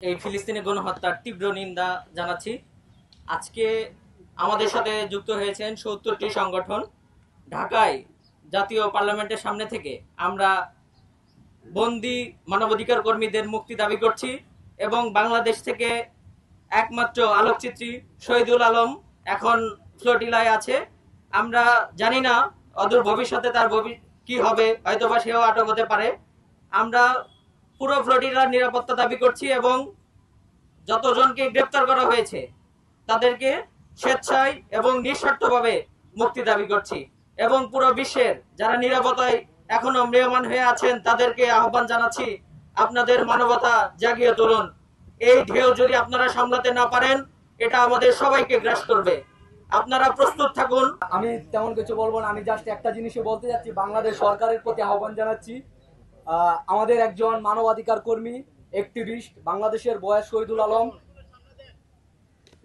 এই ফিলিস্তিনি গণহত্যার তীব্র নিন্দা জানাচ্ছি। আজকে আমাদের সাথে যুক্ত হয়েছেন ৭০টি সংগঠন। ঢাকায় জাতীয় পার্লামেন্টের সামনে থেকে আমরা বন্দী মানবাধিকার কর্মীদের মুক্তি দাবি করছি এবং বাংলাদেশ থেকে একমাত্র আলোকচিত্রী শহীদুল আলম এখন ফ্লোটিলায় আছে। আমরা জানি না অদূর ভবিষ্যতে তার কি হবে, হয়তোবা সেও আটক হতে পারে। আমরা পুরো ফ্লোটিলার নিরাপত্তা দাবি করছি এবং যতজনকে গ্রেপ্তার করা হয়েছে তাদেরকে স্বেচ্ছায় এবং নিঃশর্তভাবে মুক্তি দাবি করছি এবং পুরো বিশ্বের যারা নিরাপত্তায় এখনো ম্রিয়মাণ হয়ে আছেন তাদেরকে আহ্বান জানাচ্ছি, আপনাদের মানবতা জাগিয়ে তুলুন। এই ঢেউ যদি আপনারা সামলাতে না পারেন, এটা আমাদের সবাইকে গ্রাস করবে। আপনারা প্রস্তুত থাকুন। আমি তেমন কিছু বলবো না, আমি জাস্ট একটা জিনিসই বলতে যাচ্ছি, বাংলাদেশ সরকারের প্রতি আহ্বান জানাচ্ছি। আমাদের একজন মানবাধিকার কর্মী অ্যাক্টিভিস্ট বাংলাদেশের বয়স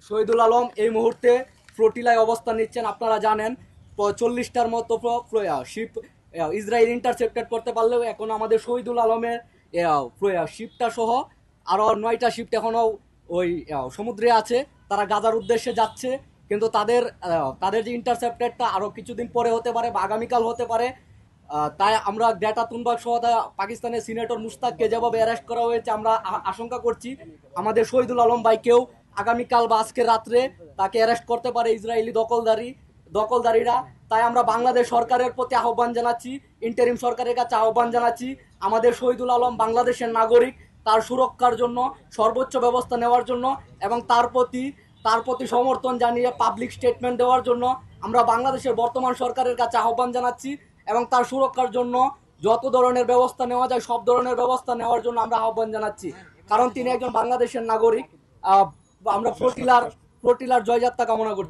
শহীদুল আলম এই মুহূর্তে ফ্লোটিলায় অবস্থান নিচ্ছেন। আপনারা জানেন 40টার মতো শিপ ইসরায়েল ইন্টারসেপ্টেড করতে পারলেও এখন আমাদের শহীদুল আলমের শিপটা সহ আরও 9টা শিফট এখনও ওই সমুদ্রে আছে, তারা গাজার উদ্দেশ্যে যাচ্ছে। কিন্তু তাদের যে ইন্টারসেপ্টেডটা আরও কিছুদিন পরে হতে পারে বা আগামীকাল হতে পারে। তাই আমরা গ্রেটা থুনবার্গ সহ পাকিস্তানের সিনেটর মুশতাককে যেভাবে অ্যারেস্ট করা হয়েছে, আমরা আশঙ্কা করছি আমাদের শহীদুল আলম ভাইকেও আগামীকাল বা আজকের রাত্রে তাকে অ্যারেস্ট করতে পারে ইসরায়েলি দখলদারিরা। তাই আমরা বাংলাদেশ সরকারের প্রতি আহ্বান জানাচ্ছি, ইন্টারিম সরকারের কাছে আহ্বান জানাচ্ছি, আমাদের শহীদুল আলম বাংলাদেশের নাগরিক, তার সুরক্ষার জন্য সর্বোচ্চ ব্যবস্থা নেওয়ার জন্য এবং তার প্রতি সমর্থন জানিয়ে পাবলিক স্টেটমেন্ট দেওয়ার জন্য আমরা বাংলাদেশের বর্তমান সরকারের কাছে আহ্বান জানাচ্ছি এবং তার সুরক্ষার জন্য যত ধরনের ব্যবস্থা নেওয়া যায় সব ধরনের ব্যবস্থা নেওয়ার জন্য আমরা আহ্বান জানাচ্ছি, কারণ তিনি একজন বাংলাদেশের নাগরিক। আমরা ফ্লোটিলার জয়যাত্রা কামনা করছি।